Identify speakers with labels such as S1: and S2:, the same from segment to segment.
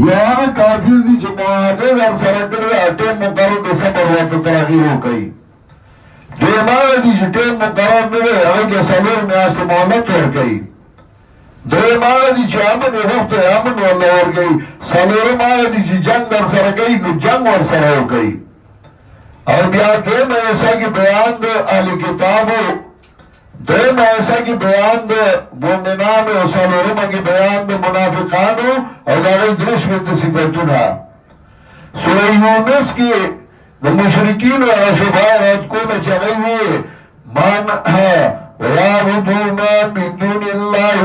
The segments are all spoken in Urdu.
S1: یا کافر دی چې معاهده در سره کړی ټیم مقرر د صبر ورته تغییر وکړي. دویم هغه دي چې ټیم مقرر نه دی هغه کې څلور میاشتې مهلت ورکوي. دریم هغه دي چې امن یې غوښتی امن ورله ورکوي. څلورم هغه دي چې جنګ در سره کوي نو جنګ ورسره وکوي. او بیا دویمه حصه کې بیان د اهل کتابو، دریم ایسا کی بیان دے مومنانو، څلورمه کی بیان دے منافقانو او داغی درشمت صفتونا. سورہ یونس کی دا مشرکین و شبہ رد کونا چاگئی من ویعبدون من دون اللہ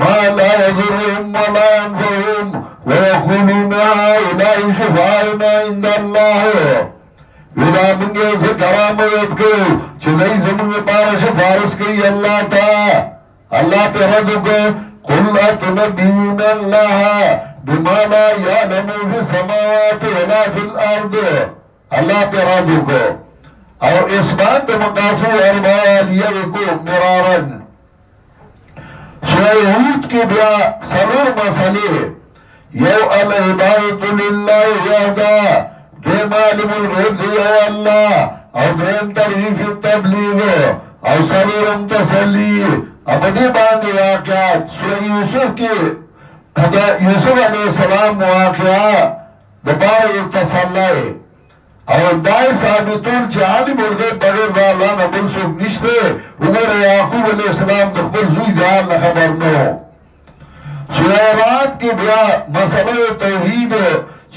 S1: ما لا يضرهم ولا ينفعهم ويقولون هؤلاء شفاعنا عند الله. ویدا منگے سے کرامت کو چدائی زمین پارا شفارس کی اللہ تا اللہ پہ رد کو قل اتنبیون اللہ بما لا یعلم فی السماوات ولا فی الارض. اللہ پہ رد کو اور اس بات مقاصد اربعالیہ کو مرارن. سورہ ہود کی بیا سرور مسئلے یو العبادت للہ وحدہ، دویم عالم الغیب دی او اللہ، او دریم ترغیف التبلیغ، او سلورم تسلی. اب دی باندی واقعات سورہ یوسف کی یوسف علیہ السلام واقعہ دبار تسلی او دائی ثابتون چی عالم الغیب بغیر دا اللہ نبول سوک نشتے عمر یعقوب علیہ السلام دخبر زوی دیال نخبر نو. سورہ رات کی بیا مسئلہ توحید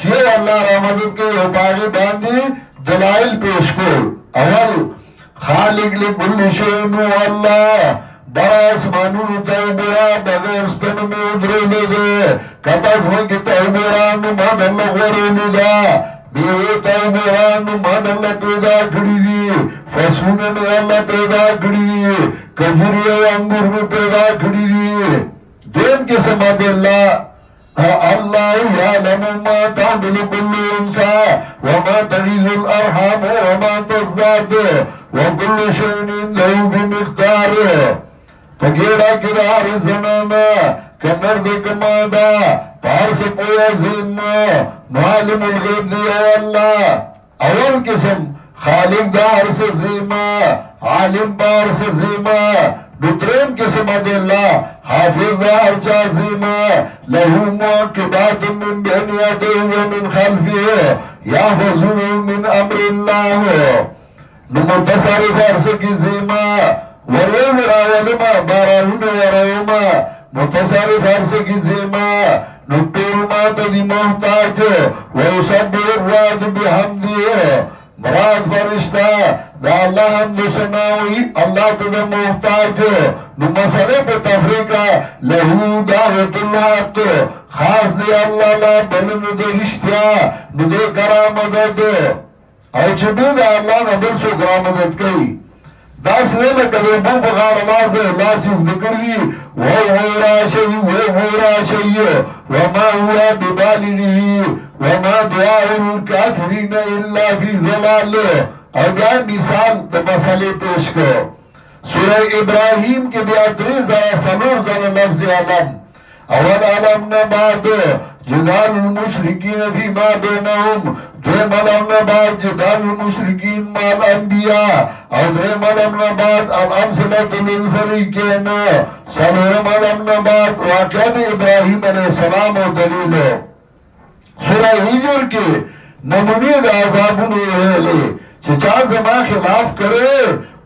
S1: چیئے اللہ رحمت کے اوپاگی باندی دلائل پیش کر. اول خالق لکل شئنو اللہ برا اسمانون تاوبرا بغیر ستن میں ادرے لے دے کپاس میں کی تاوبران ماد اللہ غورے دا بیوے تاوبران ماد اللہ پیدا کری دی فسونے میں اللہ پیدا کری دی کجوری انگور میں پیدا کری دی. دین کے سمات اللہ اللہ یعلم ما تعمل كل انثى وما تغيظ الارحام وما تزداد وكل شيء عنده بمقدار. پگیڑا کدار زنانا کمرد کمادا پارس پویا زیما معلم الغیب دیا اللہ. اول قسم خالق دار سے زیما عالم پار سے زیما. دوترین قسم دے اللہ حافظ دار چا زیما لہو معقبات من بین یدیہ ومن خلفہ یحفظونه من امر اللہ. نمتصرف عرص کی زیما وروز راولما باراون وروما متصرف عرص کی زیما نطول مات دی محتاج ویسبح الرعد بحمدیہ. مراد فرشتہ دا اللہ حمد سناوی اللہ تدہ محتاج. نو مسئلے پہ تفریقہ لہو دعوت الحق خاص دے اللہ لا بلن دے رشتیا نو دے کرامدد او چبی دا اللہ نبل سو کرامدد کئی. داس نے لکدے بو بغار اللہ دے اللہ سی اگدکر دی وَوَرَا شَيْء وَمَا هُوَ بِبَالِنِهِ وَمَا دُعَاءُ الْكَافِرِينَ إِلَّا فِي ضَلَالٍ. اور جائے مثال دا مسئلے پیش کر. سورہ ابراہیم کے بیادری ذرا سنور ذرا لفظ علم. اول علم نباد جدال المشرکین فی ما بینہم. دویم علم نباد جدال المشرکین مال انبیاء. اور دویم علم نباد الامثلۃ للفریقین. سلورم علم نباد واقعات ابراہیم علیہ السلام و دلیل. سورہ ہجر کے نمونی دا عذابون رہلے چچا زمان خلاف کرے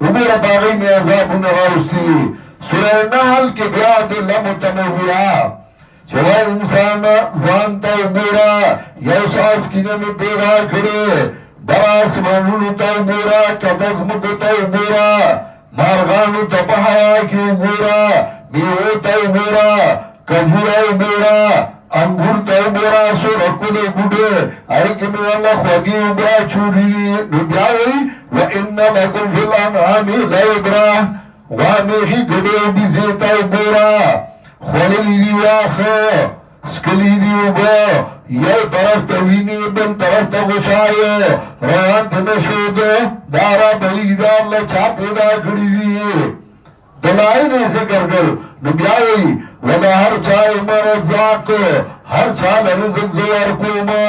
S1: عمر باغی میں عذابون راوستی. سورہ نحل کے بیاد اللہ متنویہ چوا انسان زانتا عبورا یوساس کی نمی پیدا کرے براس مانون تا عبورا کدزمت تا عبورا مارغان تپہایا کی عبورا میو تا عبورا کجورا عبورا انگور تا عبورا سو رکو دے گوڑے ایک میں اللہ خواگی عبورا چھوڑی نبیاوی وَإِنَّ لَكُمْ فِي الْأَنْعَامِ لَعِبْرَةً وامیخی گڑے بیزیتا عبورا خوللی دیواخا سکلی دیوبا یو طرف توینی بل طرف تا غشای روان تنشود دارا بھئیدہ اللہ چھاپ پیدا کری دیئے. دلائل ذکر کر نبیائی ودا ہر چاہے مرزاق هر چال رزق زور کوما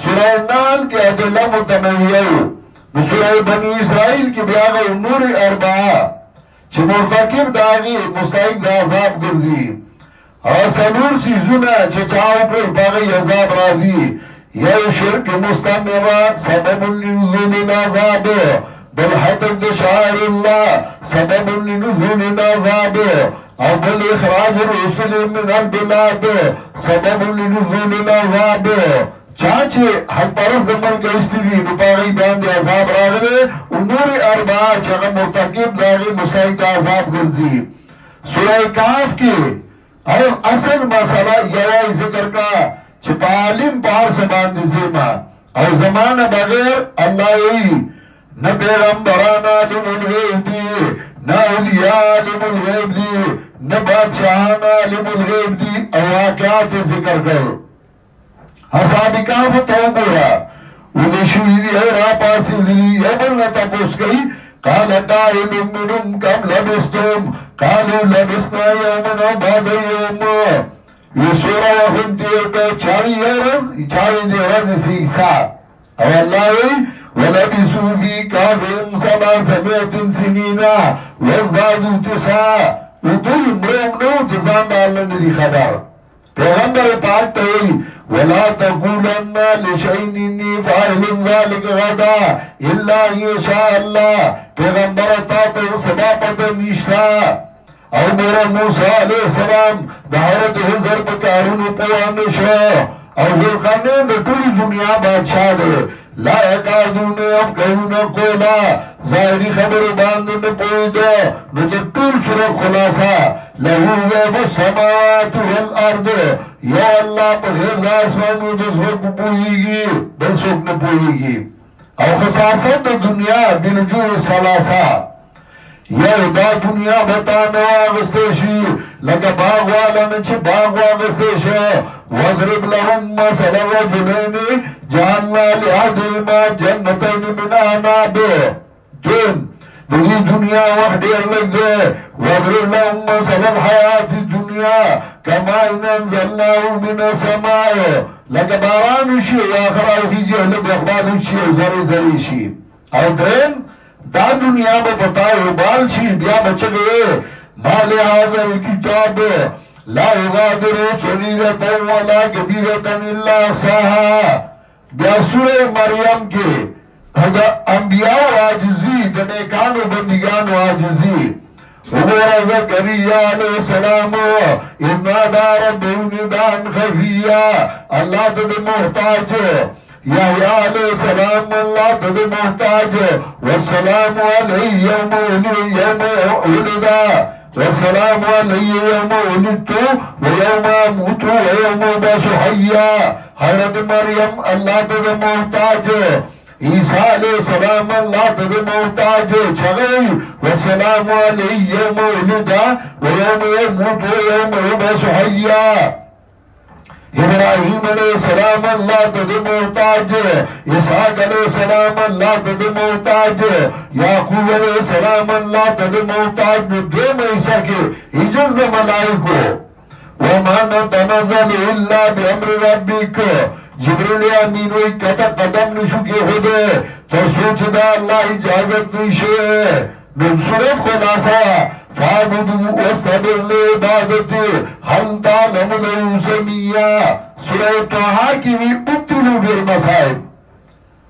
S1: سورہ نال کے ادلہ متنویو سورہ بنی اسرائیل کی بیاغ نور اربعہ چھ مرتکب داغی مستحق دا عذاب کردی اور سنور چیزونا چھ چاو کر پاگی عذاب راضی یو شرک مستمرات سبب لنزول العذاب بالحتق شعار اللہ سبب لنزول العذاب او بالاخراج الرسل من البلاد سبب لنزول العذاب چاچے حق پرست دمل کا استدی نپاغی بیان دے عذاب راغلے انور اربعہ چاگا مرتقب داغی مستحق عذاب گرزی سورہ کاف کی اور اصل مسئلہ یوائی ذکر کا چھ عالم پار سے باندی زیما اور زمانہ بغیر اللہ ہوئی نہ پیغمبران عالم الغیب دی نہ اولیاء عالم الغیب دی نہ بادشاہان عالم الغیب دی اور واقعات ذکر کر اصحاب کاف تو گورا ودشوی دی ہے را پاسی دلی یبلنا تپوس گئی قال قائل منهم كم لبستم قالوا لبسنا يوما بعد يوم یہ سورہ وقت دیر کا چاوی دیر رضی سیکسا او اللہ وی وَلَبِسُوا فِي كَافِهِمْ ثَلَاثَمِائَةٍ سِنِينَ وَازْدَادُوا تِسْعًا اتوی مرمنو تسان ڈالنے دی خبر پیغمبر پاک تاوی وَلَا تَقُولَنَّ لِشَيْءٍ إِنِّي فَاعِلٌ ذَلِكَ غَدًا إِلَّا أَن يَشَاءَ اللَّهُ پیغمبر تاتا سباپت نشتا او میرا موسیٰ علیہ السلام دعوت حضر بکارون پوانشا او ذلقرنین دا کلی دنیا بادشاہ دے لا اکادون افقہون قولا ظاہری خبر باندن پویدہ نو دا طول سورت خلاصا لہو غیب السماوات والارض یا اللہ پر غیر آسمانو دس وقت پوئی گی بل سوک نپوئی گی او خصاصت دنیا بنجوع سلاسا یو دا دنیا بتانا آغستیشی لگا باغ والا نچے باغ آغستیشا وَضْرِبْ لَهُمْ مَثَلَ رَجُلَيْنِ جَعَلْنَا لِأَحَدِهِمَا جَنَّتَيْنِ مِنْ أَعْنَابٍ دون دی دنیا وقت دیر لگ دے وَضْرِبْ لَهُمْ مَثَلَ الْحَيَاةِ الدُّنْيَا كَمَا أَنزَلْنَاهُ مِنَ السَّمَاءِ لگا بارانوشی آخر آخی جی لگ اخباروشی زری زریشی او درین دا دنیا با بتاو بال چی بیا بچے گئے مال حاضر کتاب لا یغادر صغیرتا ولا کبیرتا الا احصاها بیا سورہ مریم کے انبیاء عاجزی دنیکانو بندگانو عاجزی وغیر زکریہ علیہ السلام انادا ربہو ندان خفیہ اللہ تد محتاج یحییٰ علیہ السلام اللہ تد محتاج والسلام علیہ یوم ولدا والسلام علیہ یوم ولدتو ویوم اموتو ویوم ابعث حیا حضرت مریم اللہ تد محتاج عیسیٰ علیہ السلام اللہ تد محتاج چھگئی والسلام علیہ یوم ولدا ویوم اموتو ویوم ابعث حیا ابراہیم علیہ السلام اللہ تد محتاج اسحاق علیہ السلام اللہ تد محتاج یعقوب علیہ السلام اللہ تد محتاج دو عیسیٰ کے حجز دا ملائکو وَمَا نَتَنَزَّلُ إِلَّا بِأَمْرِ رَبِّكَ جبریل امین وی کتا قدم نشو کے خودے تر سوچ دا اللہ اجازت نشے نصورت خلاصہ فَعْبُدُوا وَاسْتَبِرْ لِعِبَادَتِ حَلْ تَعْلَمُ لَهُ سَمِيًّا سورہ توحا کی بھی ابتلو بالمصائب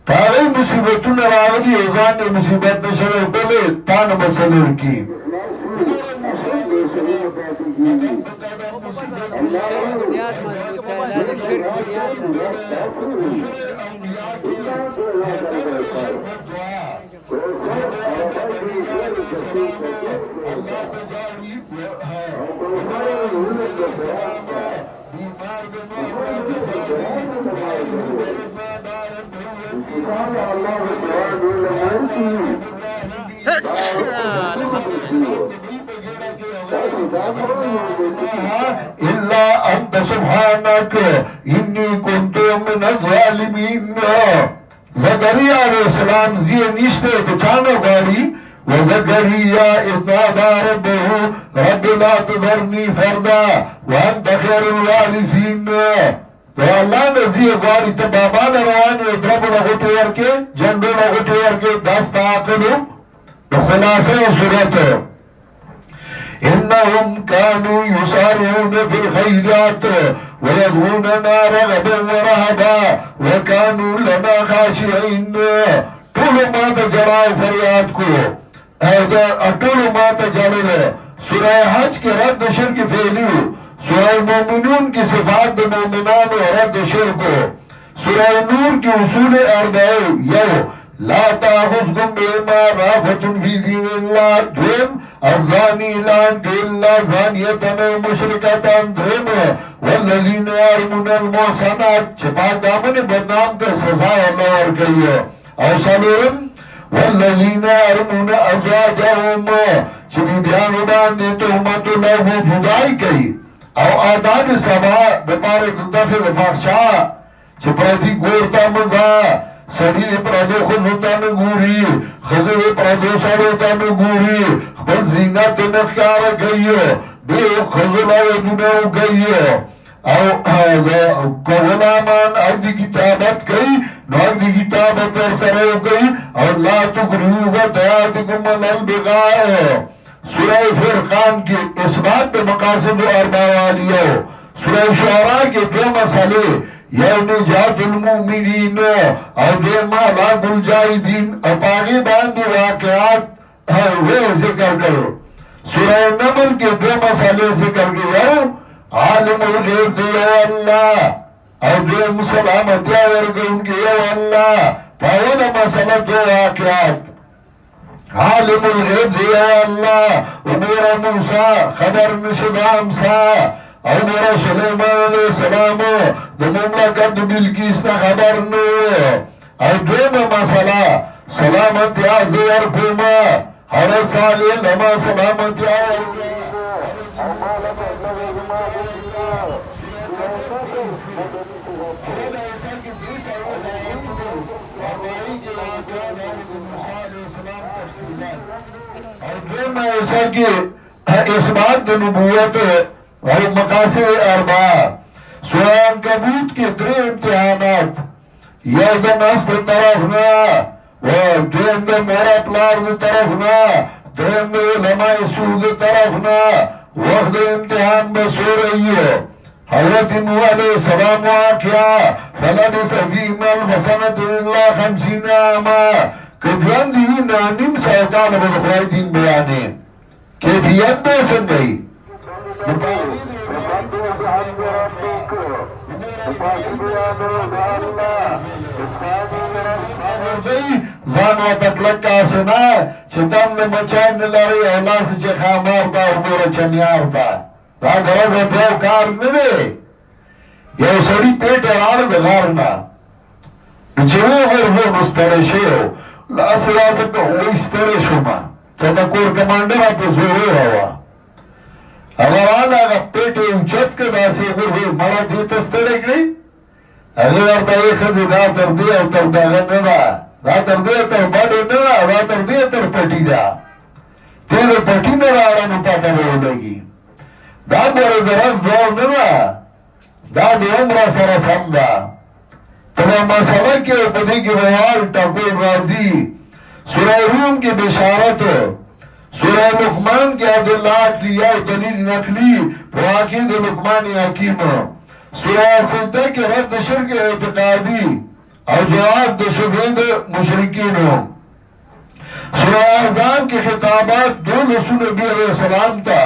S1: تاغی مصیبتون راغلی اوزان نے مصیبت نشرر بلے تان مسلر کی
S2: بنیاد مضبوط ہے لہذا شرک
S1: إلا أنت سبحانك إني كنت من الظالمين زكريا علیہ السلام زیر نشتے بچانا باری وزكريا إذ نادى ربه رب لا تذرني فردا وأنت خير الوارثين. تو الله نزی غواړي ته بابا رواني او دربو لغوټي ورکې جنډو لغوټي ورکې داستا عقلو خلاصه صورت إنهم كانوا يسارعون في الخيرات ويدعوننا رغبا ورهبا وكانوا لنا خاشعين. طول ما تجڑا فریاد کو طول ما تجڑا. سورہ حج کے رد شرک فعلیو، سورہ مومنون کی صفات مومنان و رد شرک، سورہ نور کی اصول اربعو یو لا تاخذکم بما رافت فی دین اللہ، دویم الزانی لان اللہ زانیتن مشرکتن، درم والذین یرمون المحصنات چھپا دامن بدنام کر سزا اللہ ورکئی، او سالورم والذین یرمون ازواجهم چبی بیانو باندے تہمت لہو جدائی کئی، او آداب سبا دپار دفع فحشا چپراتی گورتا مزا سڑی پرادو خزوتا نگوری خزر پرادو سڑوتا نگوری خبر زینت نخکار گئیو بے خزر آیدونو گئیو او غلامان اگدی کتابت کئی نو اگدی کتابت اور سرو کئی اور لا تکریوگا تیاتکم الالبغاء. سورہ فرقان کی اثبات مقاصد و اربع والیو. سورہ شعراء کے دو مسئلے یو نجات المؤمنین اور دیم علاق الجاہدین اپاگی باندی واقعات وہ ذکر کرو. سورہ نمل کے دو مسئلے ذکر کرو عالم الغیب دیو اللہ اور دیم سلامتی ورگو ان کے یو اللہ. پاولا مسئلہ دو واقعات عالم الغیب دیو اللہ امور موسیٰ خبر نشدام سا عمر سلیمان علیہ السلام دو مملکت بلکیس نا خبر نو او دویم مسئلہ سلامتی آزور پوما حرد سالی لما سلامتی آور دویم ایسا کی اثبات نبوت اور مقاصد اربعہ. سورہ عنکبوت کے درے امتحانات یو دا نفس طرفنا و دویم دا مورا پلار دا طرفنا درم دا علماء سود طرفنا وقت امتحان بسو رہی ہے. حضرت نوح علیہ السلام واقعا فلبس فیہم الفسنت اللہ 50 عاما کجوان دیوی نانیم سوکال بدخوائی دین بیانے کیفیت بے سنگئی زانو تکلک کاسنا چه دم ده مچاین نلاری اولاس چه خامار دا Igor چمیار the the گرز بیو car نده you سڑی پیٹ ران ده غارنا چوو غرفو مسترشیو لاس رازکا ہوئی سترشو ما چه تا کور کمانڈر اپو زورو ہوا اگر آل آگا پیٹے اوچت که داسی غرفو مرا دیتا سترک نی اگر ورطا ای خزی دا تردی او ترداغن ندا دا تردی تر باڑی ندا دا تردی تر پٹی دا تیر پٹی ندا آرانو پاتا رو لگی دا بور درست دو ندا دا دی عمر سر سم دا تمام مسئلہ کے پدی کی روال ٹاکول راضی سورہ روم کی بشارت سورہ لقمان کی عدلہ اکلیہ و دلیل نقلی فواقید لقمان حکیم سورہ سجدہ کے رد شرک اعتقادی اور جواب شبید مشرکین سورہ احزاب کی خطابات دولس نبی علیہ السلام تا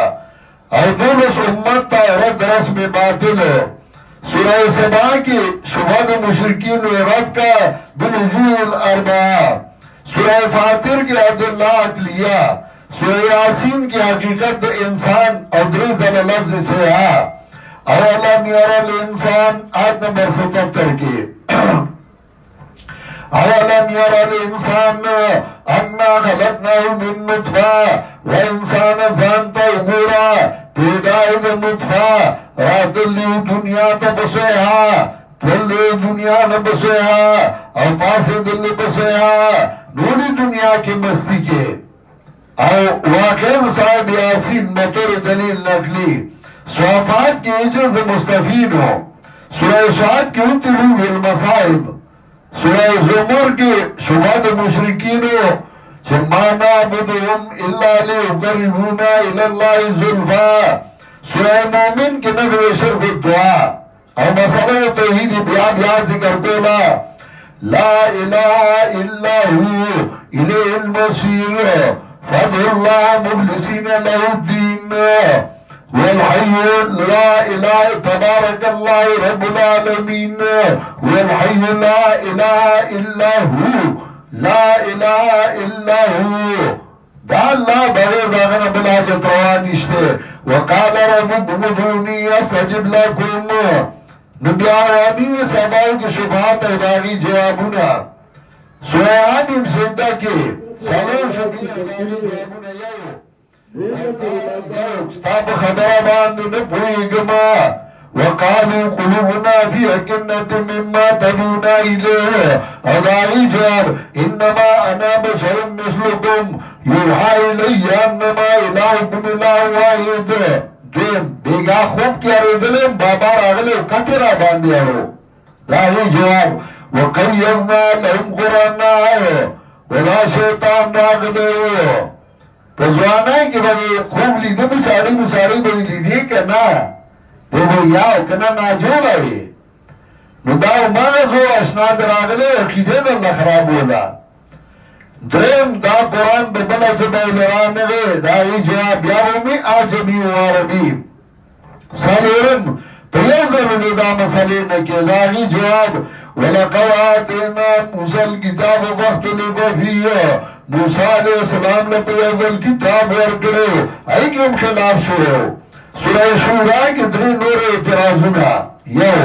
S1: اور دولس امت تا رد رسم باطل سورہ سبا کی شبہد مشرکین و رد کا بالوجوه الاربعہ سورہ فاتر کی عدلہ اکلیہ سورہ یاسین کی حقیقت انسان اور درزل لفظ سے اولم یرى الانسان آیت نمبر 77 کی اولم یرى الانسان انا خلقناه من نطفہ وانسان زانتا اگورا پیدائد نطفہ رات لیو دنیا تا بسویہا تلی دنیا نبسویہا اور پاس دل بسویہا نوری دنیا کی مستی کے او واقع صاحب یاسین مطور دلیل نقلی صحفات کی عجز مستفید ہو سورہ سعاد کی اتلو بالمصائب سورہ زمر کی شبہت مشرکین ہو ما نعبدهم الا لیقربونا الاللہ زلفا سورہ مومن کی نفع شرف الدعا او مسئلہ توحید بیا ذکر کولا لا الہ الا ہو الیہ المصیر فادعوا الله مخلصين له الدين والحي لا اله تبارك الله رب العالمين والحي لا اله الا هو لا اله الا هو دا الله بغیر داغنا بلاجت روانشته وقال ربكم ادعوني استجب لكم نبی آوامی سباو کی شبہات اداغی جوابونا سورہ آدم سجدہ کے سلام شبیر اداغی جوابونا یو تاب خبر باند نپوئی گما وقالوا قلوبنا في أكنة مما تدعونا إليه اداغی جواب انما انا بشر مثلكم يوحى إلي انما الهكم اله واحد دیم بیگا خوب کیا ریدلیم بابا راغلیم کتی را باندی آرو راہی جواب وقیدنا لهم قرآن ولا شیطان راغلیم پزوانائی که بگی خوب لیده مساری بگی لیده که نا دیگو یاو کنا ناجولاوی نو داو مانزو اسناد راغلیم عقیده در لخراب ہولا درم دا قرآن ببلا جبال رانوے داوی جواب یاومی آجمی و عربی سالورم پیوزر دا مسئلے نکی داوی جواب وَلَقَوْ آتِنَا مُوسَى الْكِتَابَ فَاخْتَلَفَ فِيهِ موسیٰ علیہ السلام نے پیوزر کتاب ورکڑے ای کم خلاف شروع سورہ شورا کی دری نور اعتراضونا یو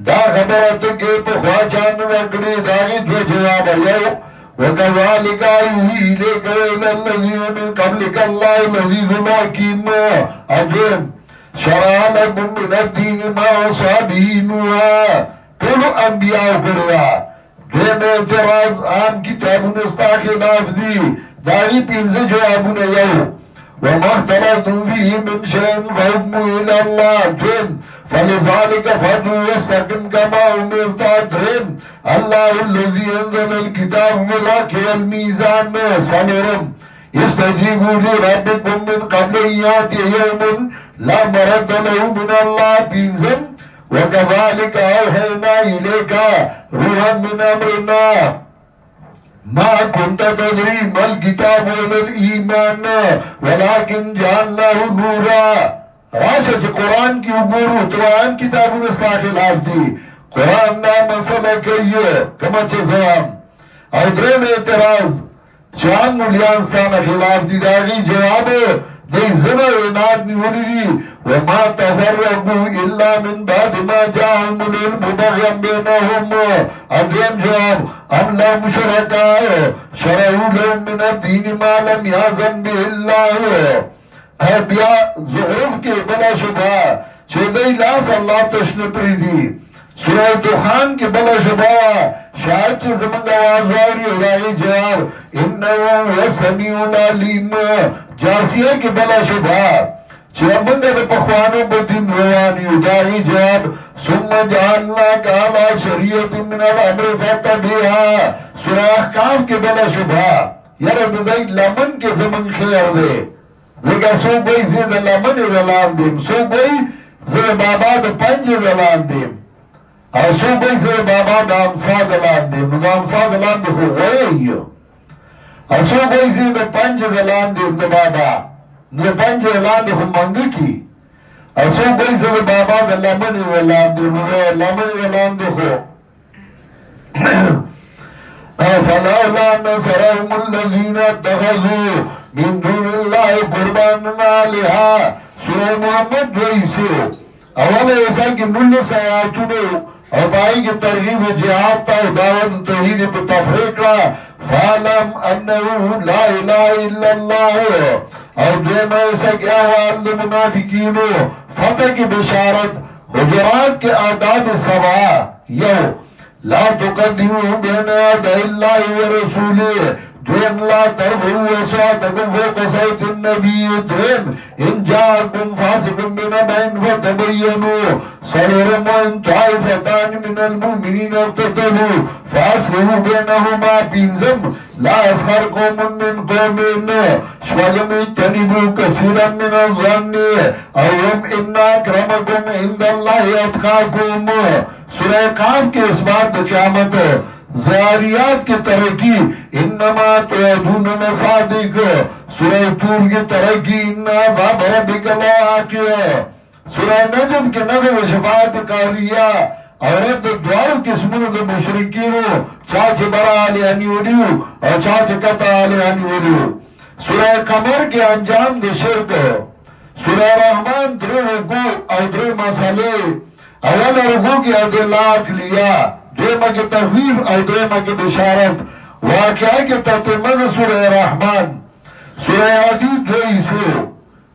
S1: دا خبرت کے پخوا چاند ورکڑے داوی دو جواب یو وَكَذَلِكَ يُوحِي إِلَيْكَ وَإِلَى الَّذِينَ مِن قَبْلِكَ اللَّهُ الْعَزِيزُ الْحَكِيمُ اجم شرع لكم من الدين ما وصى به نوحا طول انبیاء کروا دیم اعتراض عام کتابون استا خلاف دی داغی پینز جوابون یو وَمَا اخْتَلَفْتُمْ فِيهِ مِنْ شَيْءٍ فَحُكْمُهُ إِلَى اللَّهِ دیم فلذلك فادعوا واستقم كما امرت درم الله الذي انزل الكتاب بالحق والميزان سالرم استجيبوا لربكم من قبل ان ياتي يوم لا مرد له من الله بينزم وكذلك اوحينا اليك روحا من امرنا ما كنت تدري ما الكتاب ولا الايمان ولكن جعلناه نورا راشا چه قرآن کی اگورو توان کتابون اصلاح خلاف دی قرآن نا مسئلہ کئیو کما چه زوام او درم اعتراض چان مولیان ستانا خلاف دی داغی جواب دی زنہ وناد نیولی دی وما تفرقو الا من بعد ما جاہم العلم بغیم بینہم او درم جواب ام لهم شرکاء شرعو لهم من الدین ما لم یازم بی اللہ بیا زغرف کے بلا شبہ چیدئی لاس اللہ تشن پریدی سورہ دخان کے بلا شبہ شاید چه زمانگ آواز واری اگائی جواب انہو سمیع العلیم جاسیہ کے بلا شبہ چه امنگ دا پخوانو بدین روانی اگائی جواب ثم جعلنا کالا شریعت من الامر فتبیہا سورہ احکام کے بلا شبہ یرد دائی لمن کے زمن خیر دے لیکن سو بھئی زید لمن دلان دیم سو بھئی زید بابا دا پنج دلان دیم اور سو بھئی زید بابا دا امسا دلان دیم دا امسا دلان دیم خو غیئیو اور سو بھئی زید پنج دلان دیم دا بابا دا پنج دلان دیم خو منگو کی اور سو بھئی زید بابا دا لمن دلان دیم دا لمن دلان دیم خو فلولا نصرهم الذين اتخذوا من دون اللہ قربان آلہا سورہ محمد دوئیسو اول ایسا کی نلس آیاتونو اور بائی کی ترغیب جہاد تا دعوت توحید پر تفریق را فعلم انہو لا الہ الا اللہ اور دویم ایسا کی احوال دا منافقینو فتح کی بشارت حجرات کے آداب سبعہ یو لا تقدمو بین یدی اللہ و رسولہ دویم لا ترفعوا اصواتکم فوق صوت النبی. دویم ان جاءکم فاسق بنبأ فتبینوا. څلورم وان طائفتان من المؤمنین اقتتلوا فاصلحوا بینهما. پنځم لا يسخر قوم من قوم. شپږم اجتنبوا كثيرا من الظن او ان اکرمکم عند الله اتقاکم. سورہ کاف کے اس بات قیامت زاریات کی ترقی انما توعدون لصادق. سورہ طور کی ترقی ان عذاب ربک لواقع. سورہ نجم کے نبی و شفاعت کاریہ عورت دوار قسموں دے مشرکینو چاچے برا آلیہ نیوڑیو اور چاچے کتا آلیہ نیوڑیو. سورہ قمر کے انجام دے شرک. سورہ رحمان درے رکو اور درے مسئلے. اول رکو کی عدلات لیا، دویمہ کی تخویف اور دویمہ کی بشارت. واقعہ کی تتمن سورہ رحمان. سورہ حدید دو حصے.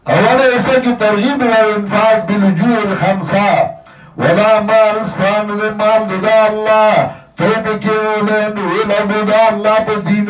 S1: اول ایسا کی ترغیب الانفاق بالوجوہ الخمسہ. ولا مال اسفان دے مال دا اللہ تو پکیو لین ویلا بودا اللہ پر دین